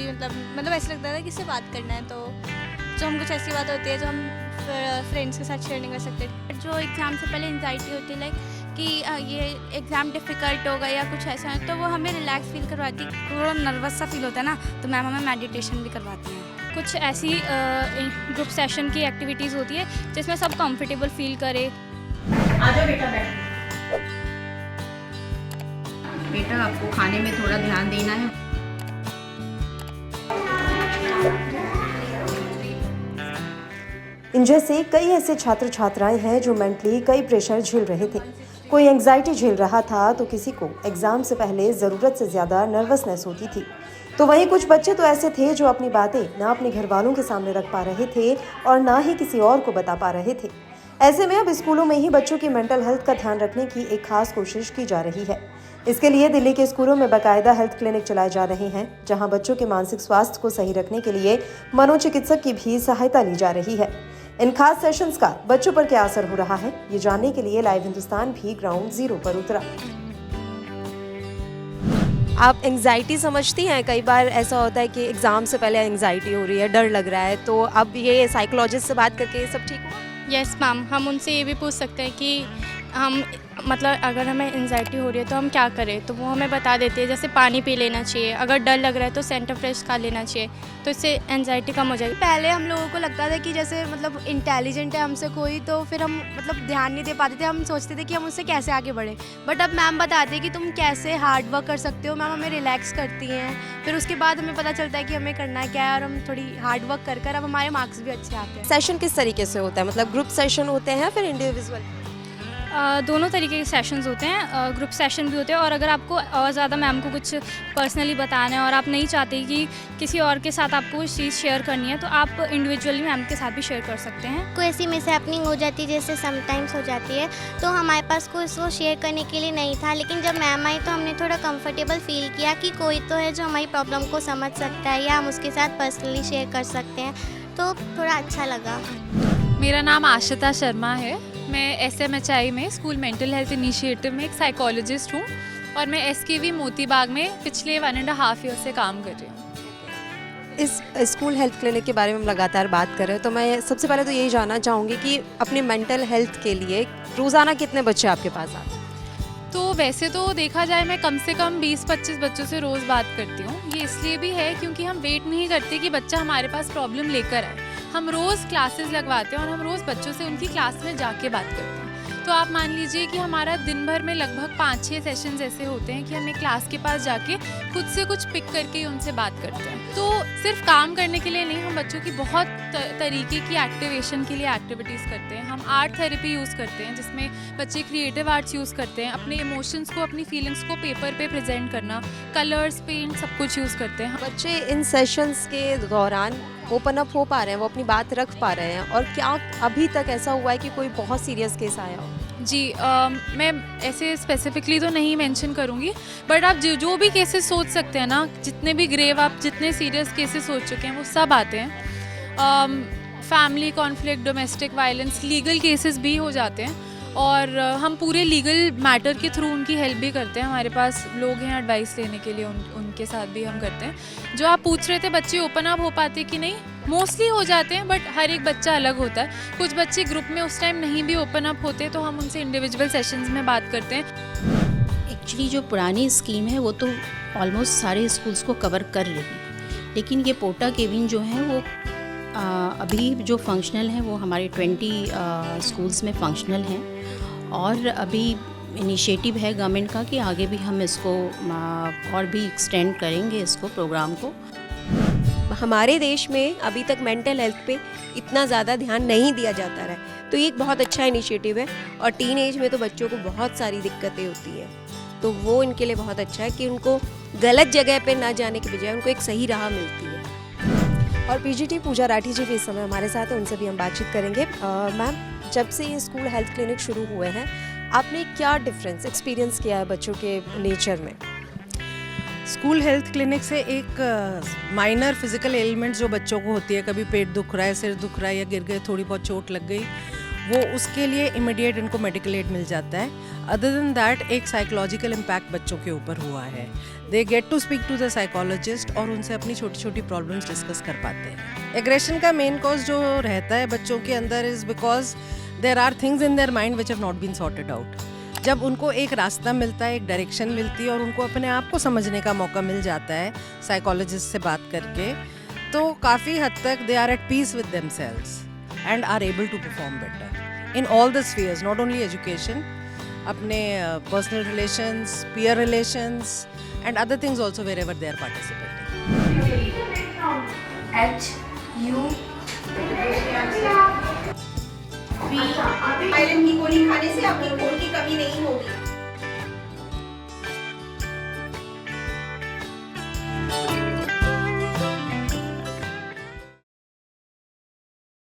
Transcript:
भी मतलब ऐसा लगता था कि इससे बात करना है, तो जो हम कुछ ऐसी बात होती है जो हम फ्रेंड्स के साथ शेयर नहीं कर सकते। जो एग्ज़ाम से पहले एंजाइटी होती है लाइक कि ये एग्ज़ाम डिफ़िकल्ट होगा या कुछ ऐसा है, तो वो हमें रिलैक्स फील करवाती है। थोड़ा नर्वस सा फील होता है ना, तो मैम हमें मेडिटेशन भी करवाती हैं। कुछ ऐसी ग्रुप सेशन की एक्टिविटीज़ होती है जिसमें सब कंफर्टेबल फील करे। आ जाओ बेटा, बैठ। बेटा आपको खाने में थोड़ा ध्यान देना है। इन जैसे कई ऐसे छात्र छात्राएं हैं जो मेंटली कई प्रेशर झेल रहे थे। कोई एंग्जाइटी झेल रहा था तो किसी को एग्जाम से पहले ज़रूरत से ज़्यादा नर्वसनेस होती थी। तो वहीं कुछ बच्चे तो ऐसे थे जो अपनी बातें ना अपने घर वालों के सामने रख पा रहे थे और ना ही किसी और को बता पा रहे थे। ऐसे में अब स्कूलों में ही बच्चों की मेंटल हेल्थ का ध्यान रखने की एक खास कोशिश की जा रही है। इसके लिए दिल्ली के स्कूलों में बाकायदा हेल्थ क्लिनिक चलाए जा रहे हैं, जहां बच्चों के मानसिक स्वास्थ्य को सही रखने के लिए मनोचिकित्सक की भी सहायता ली जा रही है। इन खास सेशंस का बच्चों पर क्या असर हो रहा है, ये जानने के लिए लाइव हिंदुस्तान भी ग्राउंड जीरो पर उतरा। आप एंग्जाइटी समझती हैं? कई बार ऐसा होता है कि एग्जाम से पहले एंग्जाइटी हो रही है, डर लग रहा है, तो अब ये साइकोलॉजिस्ट से बात करके ये सब ठीक हुआ? यस मैम, हम उनसे ये भी पूछ सकते हैं कि हम मतलब अगर हमें एंजाइटी हो रही है तो हम क्या करें, तो वो हमें बता देते हैं। जैसे पानी पी लेना चाहिए, अगर डर लग रहा है तो सेंटर फ्रेश खा लेना चाहिए, तो इससे एंजाइटी कम हो जाएगी। पहले हम लोगों को लगता था कि जैसे मतलब इंटेलिजेंट है हमसे कोई, तो फिर हम मतलब ध्यान नहीं दे पाते थे, हम सोचते थे कि हम उससे कैसे आगे बढ़े। बट अब मैम बताते हैं कि तुम कैसे हार्ड वर्क कर सकते हो। मैम हमें रिलैक्स करती हैं, फिर उसके बाद हमें पता चलता है कि हमें करना है क्या है, और हम थोड़ी हार्ड वर्क कर कर अब हमारे मार्क्स भी अच्छे आते हैं। सेशन किस तरीके से होता है, मतलब ग्रुप सेशन होते हैं फिर इंडिविजुअल? दोनों तरीके के सेशंस होते हैं, ग्रुप सेशन भी होते हैं, और अगर आपको और ज़्यादा मैम को कुछ पर्सनली बताना है और आप नहीं चाहते कि किसी और के साथ आपको कुछ चीज़ शेयर करनी है, तो आप इंडिविजुअली मैम के साथ भी शेयर कर सकते हैं। कोई ऐसी मिसहैपनिंग हो जाती है जैसे समटाइम्स हो जाती है, तो हमारे पास कोई उसको शेयर करने के लिए नहीं था, लेकिन जब मैम आई तो हमने थोड़ा कंफर्टेबल फील किया कि कोई तो है जो हमारी प्रॉब्लम को समझ सकता है या हम उसके साथ पर्सनली शेयर कर सकते हैं, तो थोड़ा अच्छा लगा। मेरा नाम आशिता शर्मा है। मैं SMHI में स्कूल मेंटल हेल्थ इनिशिएटिव में एक साइकोलॉजिस्ट हूँ, और मैं SKV मोती बाग में पिछले 1.5 ईयर से काम कर रही हूँ। इस स्कूल हेल्थ क्लिनिक के बारे में हम लगातार बात कर रहे हैं, तो मैं सबसे पहले तो यही जानना चाहूँगी कि अपनी मेंटल हेल्थ के लिए रोज़ाना कितने बच्चे आपके पास आते हैं? तो वैसे तो देखा जाए मैं कम से कम 20-25 बच्चों से रोज़ बात करती हूँ। ये इसलिए भी है क्योंकि हम वेट नहीं करते कि बच्चा हमारे पास प्रॉब्लम लेकर आए। हम रोज़ क्लासेस लगवाते हैं और हम रोज़ बच्चों से उनकी क्लास में जाके बात करते हैं। तो आप मान लीजिए कि हमारा दिन भर में लगभग 5-6 सेशंस ऐसे होते हैं कि हमें क्लास के पास जाके खुद से कुछ पिक करके ही उनसे बात करते हैं। तो सिर्फ काम करने के लिए नहीं, हम बच्चों की बहुत तरीके की एक्टिवेशन के लिए एक्टिविटीज़ करते हैं। हम आर्ट थेरेपी यूज़ करते हैं, जिसमें बच्चे क्रिएटिव आर्ट्स यूज़ करते हैं, अपने इमोशंस को, अपनी फीलिंग्स को पेपर पे प्रेजेंट करना, कलर्स, पेंट, सब कुछ यूज़ करते हैं। बच्चे इन सेशंस के दौरान ओपन अप हो पा रहे हैं, वो अपनी बात रख पा रहे हैं, और क्या अभी तक ऐसा हुआ है कि कोई बहुत सीरियस केस आया हो? जी, मैं ऐसे स्पेसिफिकली तो नहीं मेंशन करूँगी, बट आप जो भी केसेस सोच सकते हैं ना, जितने भी ग्रेव, आप जितने सीरियस केसेस सोच चुके हैं वो सब आते हैं। Family conflict, domestic violence, legal cases भी हो जाते हैं, और हम पूरे लीगल मैटर के थ्रू उनकी हेल्प भी करते हैं। हमारे पास लोग हैं एडवाइस लेने के लिए, उनके साथ भी हम करते हैं। जो आप पूछ रहे थे बच्चे ओपन अप हो पाते कि नहीं, मोस्टली हो जाते हैं, बट हर एक बच्चा अलग होता है। कुछ बच्चे ग्रुप में उस टाइम नहीं भी ओपन अप होते, तो हम उनसे इंडिविजुअल सेशंस में बात करते हैं। एक्चुअली जो पुरानी स्कीम है वो तो ऑलमोस्ट सारे स्कूल्स को कवर कर रही है, लेकिन ये पोटा केविन जो है वो अभी जो फंक्शनल है वो हमारे 20 स्कूल्स में फंक्शनल हैं, और अभी इनिशिएटिव है गवर्नमेंट का कि आगे भी हम इसको और भी एक्सटेंड करेंगे इसको, प्रोग्राम को। हमारे देश में अभी तक मेंटल हेल्थ पे इतना ज़्यादा ध्यान नहीं दिया जाता है, तो ये एक बहुत अच्छा इनिशिएटिव है। और टीन एज में तो बच्चों को बहुत सारी दिक्कतें होती हैं, तो वो इनके लिए बहुत अच्छा है कि उनको गलत जगह पे ना जाने के बजाय उनको एक सही राह मिलती है। और PGT पूजा राठी जी भी इस समय हमारे साथ हैं, उनसे भी हम बातचीत करेंगे। मैम, जब से ये स्कूल हेल्थ क्लिनिक शुरू हुए हैं, आपने क्या डिफरेंस एक्सपीरियंस किया है बच्चों के नेचर में? स्कूल हेल्थ क्लिनिक से एक माइनर फिजिकल एलिमेंट्स जो बच्चों को होती है, कभी पेट दुख रहा है, सिर दुख रहा है, या गिर गए, थोड़ी बहुत चोट लग गई, वो उसके लिए इमीडिएट इनको मेडिकल एड मिल जाता है. अदर देन दैट एक साइकोलॉजिकल इम्पैक्ट बच्चों के ऊपर हुआ है. They get to speak to the psychologist और उनसे अपनी छोटी छोटी प्रॉब्लम्स डिस्कस कर पाते हैं. एग्रेशन का मेन कॉज जो रहता है बच्चों के अंदर is because there are things in their mind which have not been sorted out. जब उनको एक रास्ता मिलता है, एक डायरेक्शन मिलती है और उनको अपने आप को समझने का मौका मिल जाता है साइकोलॉजिस्ट से बात करके, तो काफ़ी हद तक they are at peace with themselves and are able to perform better in all the spheres, not only education, अपने personal relations, peer relations and other things also wherever they are participating. Iron की गोली खाने से आपकी खून की कमी नहीं होगी.